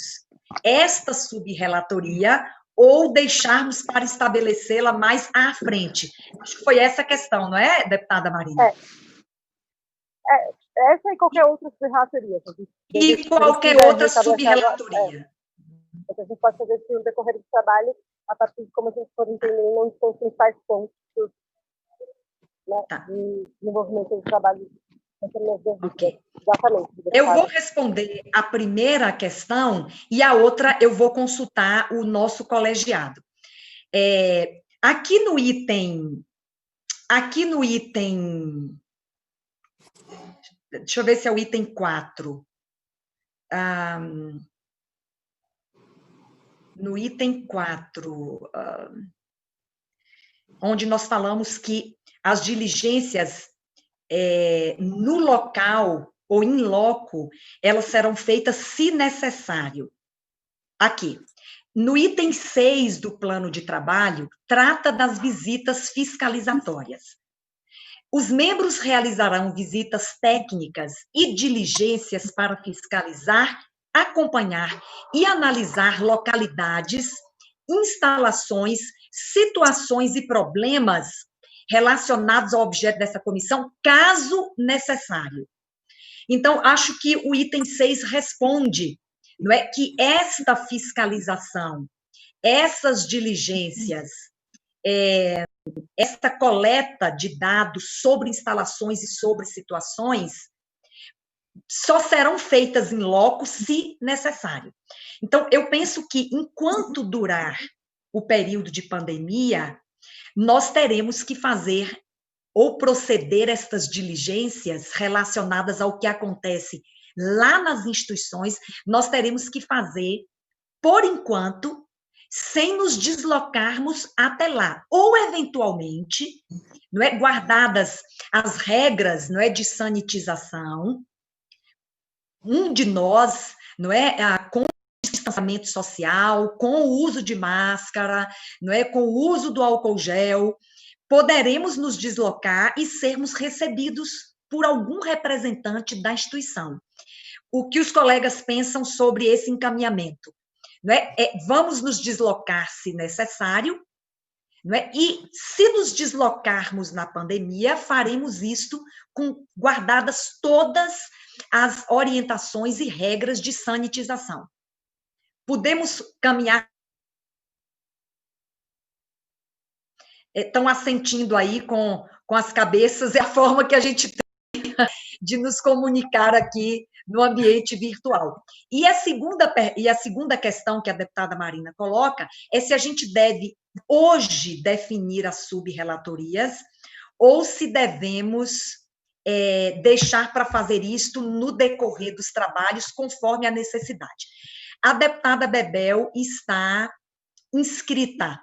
Speaker 1: esta sub-relatoria ou deixarmos para estabelecê-la mais à frente. Acho que foi essa a questão, não é, deputada Marina?
Speaker 7: Essa e qualquer outra subrelatoria.
Speaker 1: E qualquer outra subrelatoria.
Speaker 7: A gente pode fazer isso no decorrer do trabalho, a partir de como a gente for entendendo onde são os principais pontos, né, de desenvolvimento do trabalho.
Speaker 1: Okay. Eu vou responder a primeira questão e a outra eu vou consultar o nosso colegiado. Aqui no item, deixa eu ver se é o item 4. No item 4, onde nós falamos que as diligências no local ou in loco, elas serão feitas se necessário. Aqui, no item 6 do plano de trabalho, trata das visitas fiscalizatórias. Os membros realizarão visitas técnicas e diligências para fiscalizar, acompanhar e analisar localidades, instalações, situações e problemas relacionados ao objeto dessa comissão, caso necessário. Então, acho que o item 6 responde, não é, que esta fiscalização, essas diligências, esta coleta de dados sobre instalações e sobre situações, só serão feitas em loco se necessário. Então, eu penso que, enquanto durar o período de pandemia, nós teremos que fazer ou proceder estas diligências relacionadas ao que acontece lá nas instituições, nós teremos que fazer, por enquanto, sem nos deslocarmos até lá. Ou, eventualmente, não é, guardadas as regras, não é, de sanitização, um de nós, não é, com distanciamento social, com o uso de máscara, não é, com o uso do álcool gel, poderemos nos deslocar e sermos recebidos por algum representante da instituição. O que os colegas pensam sobre esse encaminhamento? Não é? Vamos nos deslocar se necessário, não é? E se nos deslocarmos na pandemia, faremos isto com guardadas todas as orientações e regras de sanitização. Podemos caminhar. Estão assentindo aí com as cabeças, é a forma que a gente tem de nos comunicar aqui no ambiente virtual. E a segunda questão que a deputada Marina coloca é se a gente deve, hoje, definir as sub-relatorias ou se devemos deixar para fazer isto no decorrer dos trabalhos, conforme a necessidade. A deputada Bebel está inscrita,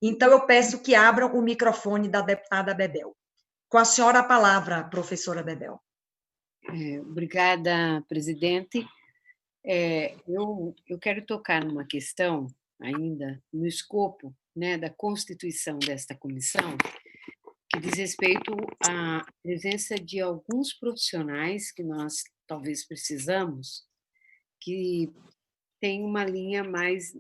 Speaker 1: então eu peço que abram o microfone da deputada Bebel. Com a senhora a palavra, professora Bebel.
Speaker 3: Obrigada, presidente. Eu quero tocar numa questão ainda no escopo, né, da constituição desta comissão, que diz respeito à presença de alguns profissionais que nós talvez precisamos, que tem uma linha mais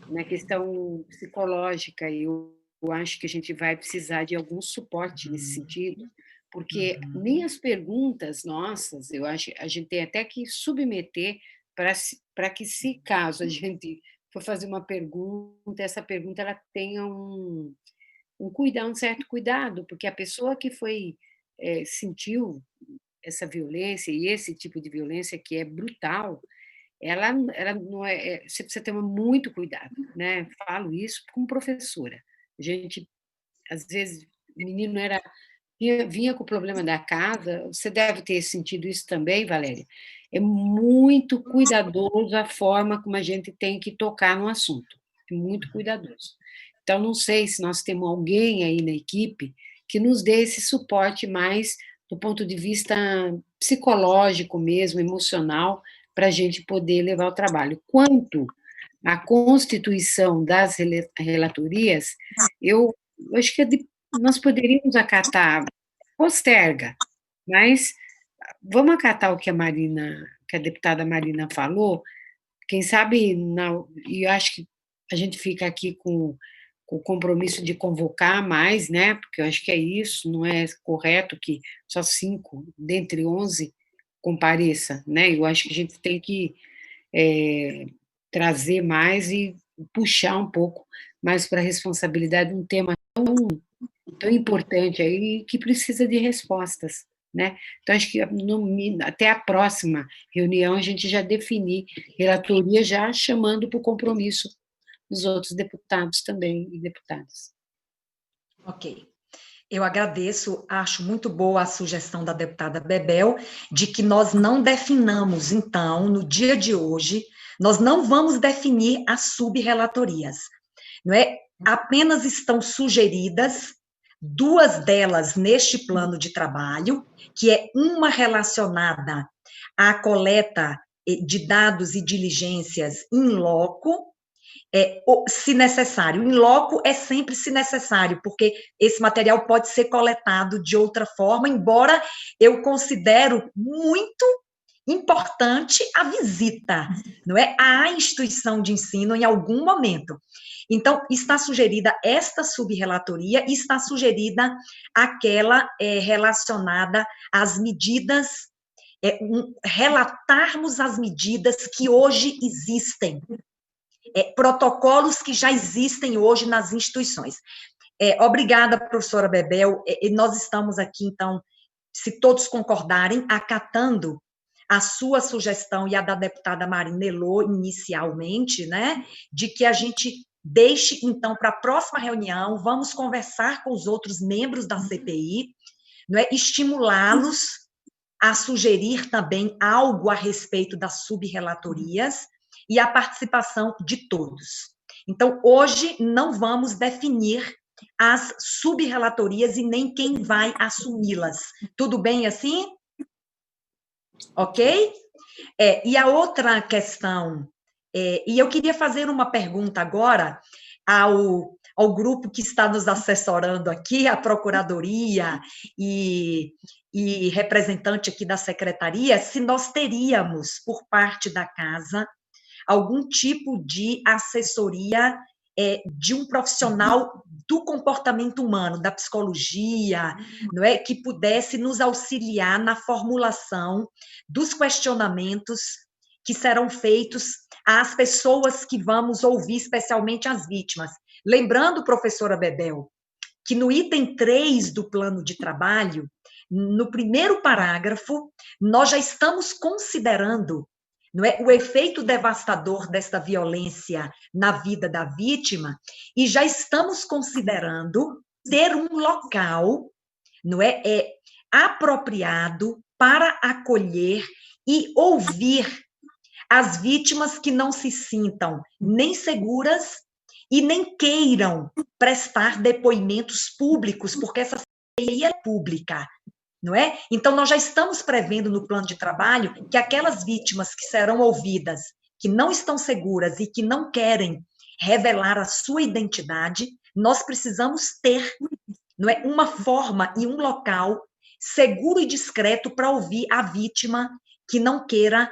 Speaker 3: na questão psicológica, e eu acho que a gente vai precisar de algum suporte nesse sentido, porque nem as perguntas nossas, eu acho, a gente tem até que submeter para que, se caso a gente for fazer uma pergunta, essa pergunta ela tenha um certo cuidado, porque a pessoa que sentiu essa violência, e esse tipo de violência que é brutal, ela não você precisa ter muito cuidado, né? Falo isso como professora. A gente, às vezes, o menino vinha com o problema da casa, você deve ter sentido isso também, Valéria. É muito cuidadoso a forma como a gente tem que tocar no assunto, é muito cuidadoso. Então, não sei se nós temos alguém aí na equipe que nos dê esse suporte mais do ponto de vista psicológico mesmo, emocional, para a gente poder levar o trabalho. Quanto à constituição das relatorias, eu acho que nós poderíamos acatar, posterga, mas vamos acatar o que a deputada Marina falou, quem sabe, e eu acho que a gente fica aqui com o compromisso de convocar mais, né, porque eu acho que é isso, não é correto que só 5 dentre 11 compareça, né, eu acho que a gente tem que trazer mais e puxar um pouco mais para a responsabilidade um tema tão importante aí que precisa de respostas, né? Então, acho que até a próxima reunião a gente já definir relatoria, já chamando para o compromisso dos outros deputados também e deputadas.
Speaker 1: Ok. Eu agradeço, acho muito boa a sugestão da deputada Bebel de que nós não definamos, então, no dia de hoje, nós não vamos definir as sub-relatorias, não é? Apenas estão sugeridas 2 delas neste plano de trabalho, que é uma relacionada à coleta de dados e diligências in loco, se necessário. In loco é sempre se necessário, porque esse material pode ser coletado de outra forma, embora eu considero muito importante a visita, não é, à instituição de ensino em algum momento. Então, está sugerida esta subrelatoria e está sugerida aquela relacionada às medidas, relatarmos as medidas que hoje existem, protocolos que já existem hoje nas instituições. Obrigada, professora Bebel. Nós estamos aqui, então, se todos concordarem, acatando a sua sugestão e a da deputada Marina Elô, inicialmente, né, de que a gente deixe, então, para a próxima reunião, vamos conversar com os outros membros da CPI, não é, estimulá-los a sugerir também algo a respeito das subrelatorias e a participação de todos. Então, hoje não vamos definir as subrelatorias e nem quem vai assumi-las. Tudo bem assim? Ok? E a outra questão, e eu queria fazer uma pergunta agora ao grupo que está nos assessorando aqui, a Procuradoria e representante aqui da Secretaria, se nós teríamos, por parte da Casa, algum tipo de assessoria de um profissional do comportamento humano, da psicologia, não é, que pudesse nos auxiliar na formulação dos questionamentos que serão feitos às pessoas que vamos ouvir, especialmente as vítimas. Lembrando, professora Bebel, que no item 3 do plano de trabalho, no primeiro parágrafo, nós já estamos considerando, não é, o efeito devastador desta violência na vida da vítima, e já estamos considerando ter um local, não é, apropriado para acolher e ouvir as vítimas que não se sintam nem seguras e nem queiram prestar depoimentos públicos, porque essa CPI é pública, não é? Então, nós já estamos prevendo no plano de trabalho que aquelas vítimas que serão ouvidas, que não estão seguras e que não querem revelar a sua identidade, nós precisamos ter, não é, uma forma e um local seguro e discreto para ouvir a vítima que não queira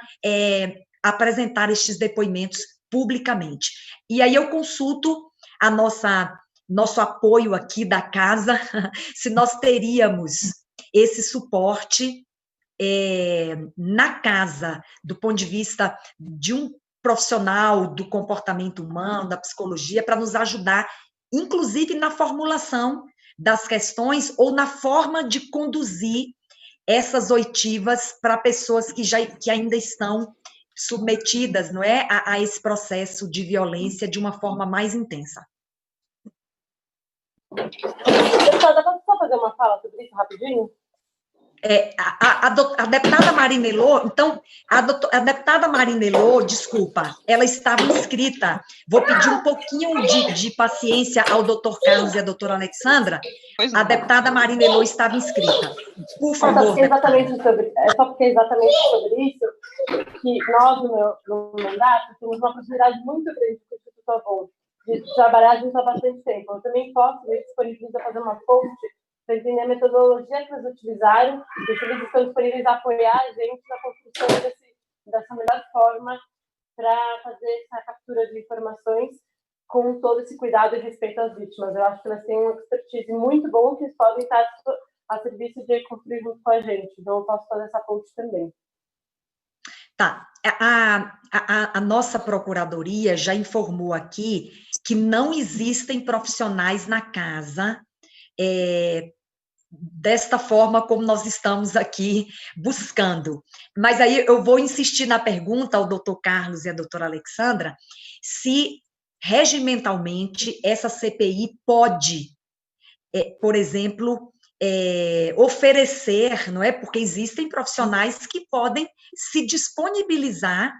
Speaker 1: apresentar estes depoimentos publicamente. E aí eu consulto a nosso apoio aqui da casa, se nós teríamos esse suporte na casa, do ponto de vista de um profissional do comportamento humano, da psicologia, para nos ajudar, inclusive na formulação das questões ou na forma de conduzir essas oitivas para pessoas que ainda estão submetidas, não é, a esse processo de violência de uma forma mais intensa.
Speaker 7: Deputada, posso só fazer uma fala sobre isso rapidinho?
Speaker 1: A deputada Marina Elô, então, a deputada Marina Elô, desculpa, ela estava inscrita. Vou pedir um pouquinho de paciência ao doutor Carlos e à doutora Alexandra. A deputada Marina Elô estava inscrita. Por favor.
Speaker 7: Só porque é exatamente sobre isso que nós, no mandato, temos uma possibilidade muito grande com o Instituto Avon de trabalhar junto há bastante tempo. Eu também posso me disponibilizar a fazer uma ponte para entender a metodologia que eles utilizaram e se eles estão disponíveis a apoiar a gente na construção dessa melhor forma para fazer essa captura de informações com todo esse cuidado e respeito às vítimas. Eu acho que elas têm uma expertise muito bom que eles podem estar a serviço de construir junto com a gente. Então, eu posso fazer essa ponte também.
Speaker 1: Tá. A nossa procuradoria já informou aqui que não existem profissionais na casa desta forma como nós estamos aqui buscando. Mas aí eu vou insistir na pergunta ao doutor Carlos e à doutora Alexandra, se regimentalmente essa CPI pode, por exemplo, oferecer, não é? Porque existem profissionais que podem se disponibilizar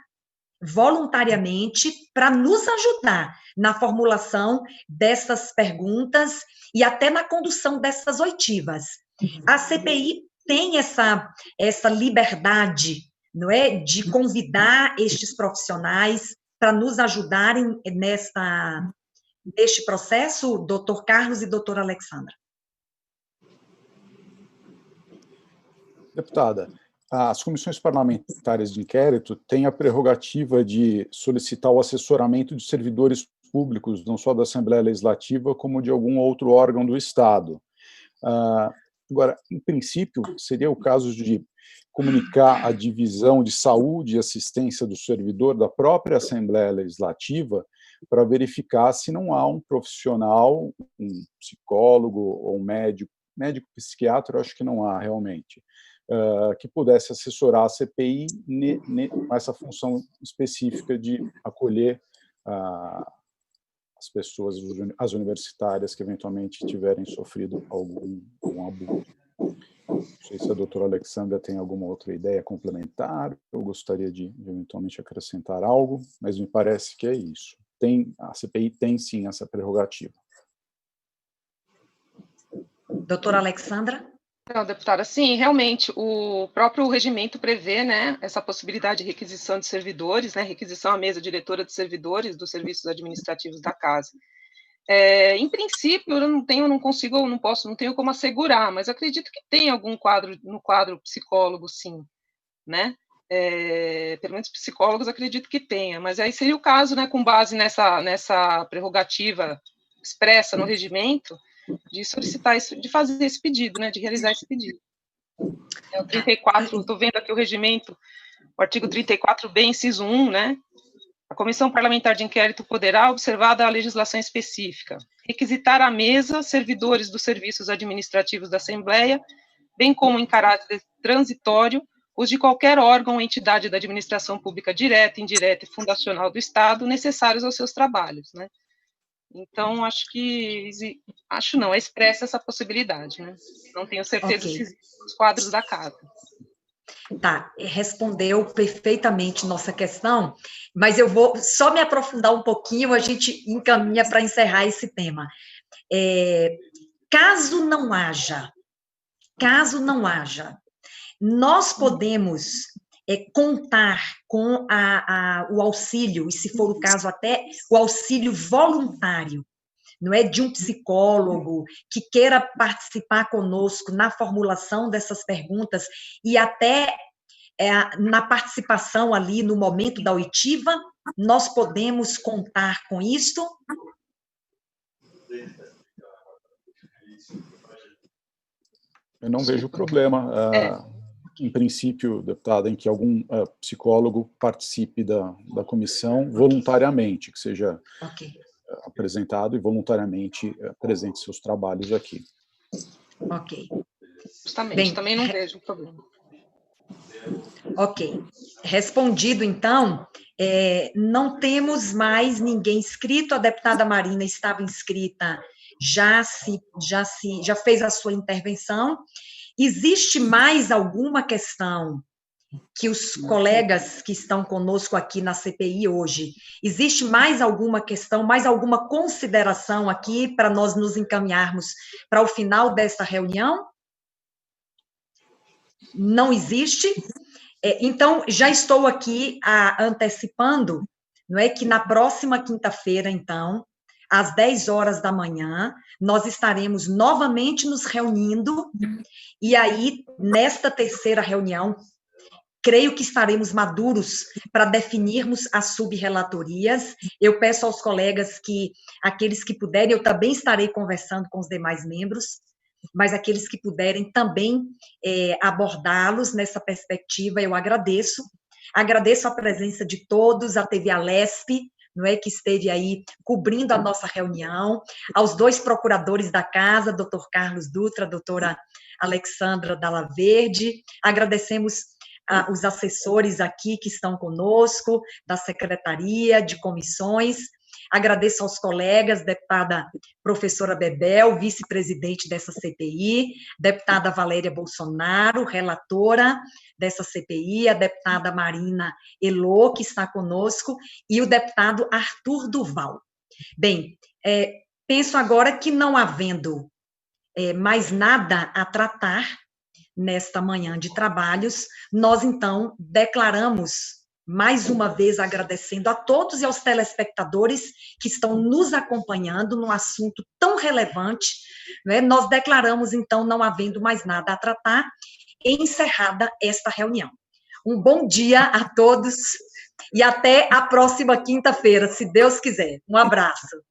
Speaker 1: voluntariamente para nos ajudar na formulação dessas perguntas e até na condução dessas oitivas. A CPI tem essa liberdade, não é, de convidar estes profissionais para nos ajudarem neste processo, doutor Carlos e doutora Alexandra.
Speaker 4: Deputada, as comissões parlamentares de inquérito têm a prerrogativa de solicitar o assessoramento de servidores públicos, não só da Assembleia Legislativa, como de algum outro órgão do Estado. Agora, em princípio, seria o caso de comunicar a divisão de saúde e assistência do servidor da própria Assembleia Legislativa para verificar se não há um profissional, um psicólogo ou um médico psiquiatra, eu acho que não há realmente, que pudesse assessorar a CPI com essa função específica de acolher as pessoas, as universitárias que eventualmente tiverem sofrido algum abuso. Não sei se a doutora Alexandra tem alguma outra ideia complementar, eu gostaria de eventualmente acrescentar algo, mas me parece que é isso. A CPI tem sim essa prerrogativa.
Speaker 1: Doutora Alexandra?
Speaker 6: Não, deputada, sim, realmente, o próprio regimento prevê, né, essa possibilidade de requisição de servidores, né, requisição à mesa diretora de servidores dos serviços administrativos da casa. Em princípio, eu não tenho como assegurar, mas acredito que tem algum quadro psicólogo, sim, né, pelo menos psicólogos acredito que tenha, mas aí seria o caso, né, com base nessa prerrogativa expressa no regimento, de solicitar isso, de fazer esse pedido, né, de realizar esse pedido. O 34, estou vendo aqui o regimento, o artigo 34b, inciso 1, né, a Comissão Parlamentar de Inquérito poderá, observada a legislação específica, requisitar à mesa servidores dos serviços administrativos da Assembleia, bem como em caráter transitório, os de qualquer órgão ou entidade da administração pública direta, indireta e fundacional do Estado, necessários aos seus trabalhos, né. Então, é expressa essa possibilidade, né? Não tenho certeza se existem os quadros da casa.
Speaker 1: Tá, respondeu perfeitamente nossa questão, mas eu vou só me aprofundar um pouquinho, a gente encaminha para encerrar esse tema. Caso não haja, nós podemos contar com o auxílio, e se for o caso até o auxílio voluntário, não é, de um psicólogo que queira participar conosco na formulação dessas perguntas e até na participação ali no momento da oitiva, nós podemos contar com isso?
Speaker 4: Eu não vejo problema, em princípio, deputada, em que algum psicólogo participe da comissão voluntariamente, que seja apresentado e voluntariamente apresente seus trabalhos aqui.
Speaker 1: Ok.
Speaker 6: Justamente, também não vejo problema.
Speaker 1: Ok. Respondido, então, não temos mais ninguém inscrito, a deputada Marina estava inscrita, já fez a sua intervenção. Existe mais alguma questão que os colegas que estão conosco aqui na CPI hoje, existe mais alguma questão, mais alguma consideração aqui para nós nos encaminharmos para o final desta reunião? Não existe? Então, já estou aqui antecipando, não é, que na próxima quinta-feira, então, às 10 horas da manhã, nós estaremos novamente nos reunindo, e aí, nesta terceira reunião, creio que estaremos maduros para definirmos as subrelatorias. Eu peço aos colegas que, aqueles que puderem, eu também estarei conversando com os demais membros, mas aqueles que puderem também abordá-los nessa perspectiva, eu agradeço. Agradeço a presença de todos, a TV Alesp, não é, que esteve aí cobrindo a nossa reunião, aos 2 procuradores da casa, doutor Carlos Dutra, doutora Alexandra Dalla Verde, agradecemos os assessores aqui que estão conosco, da Secretaria, de comissões, agradeço aos colegas, deputada professora Bebel, vice-presidente dessa CPI, deputada Valéria Bolsonaro, relatora dessa CPI, a deputada Marina Elô, que está conosco, e o deputado Arthur Duval. Bem, penso agora que não havendo mais nada a tratar nesta manhã de trabalhos, nós, então, declaramos, mais uma vez agradecendo a todos e aos telespectadores que estão nos acompanhando num assunto tão relevante, né? Nós declaramos, então, não havendo mais nada a tratar, encerrada esta reunião. Um bom dia a todos e até a próxima quinta-feira, se Deus quiser. Um abraço.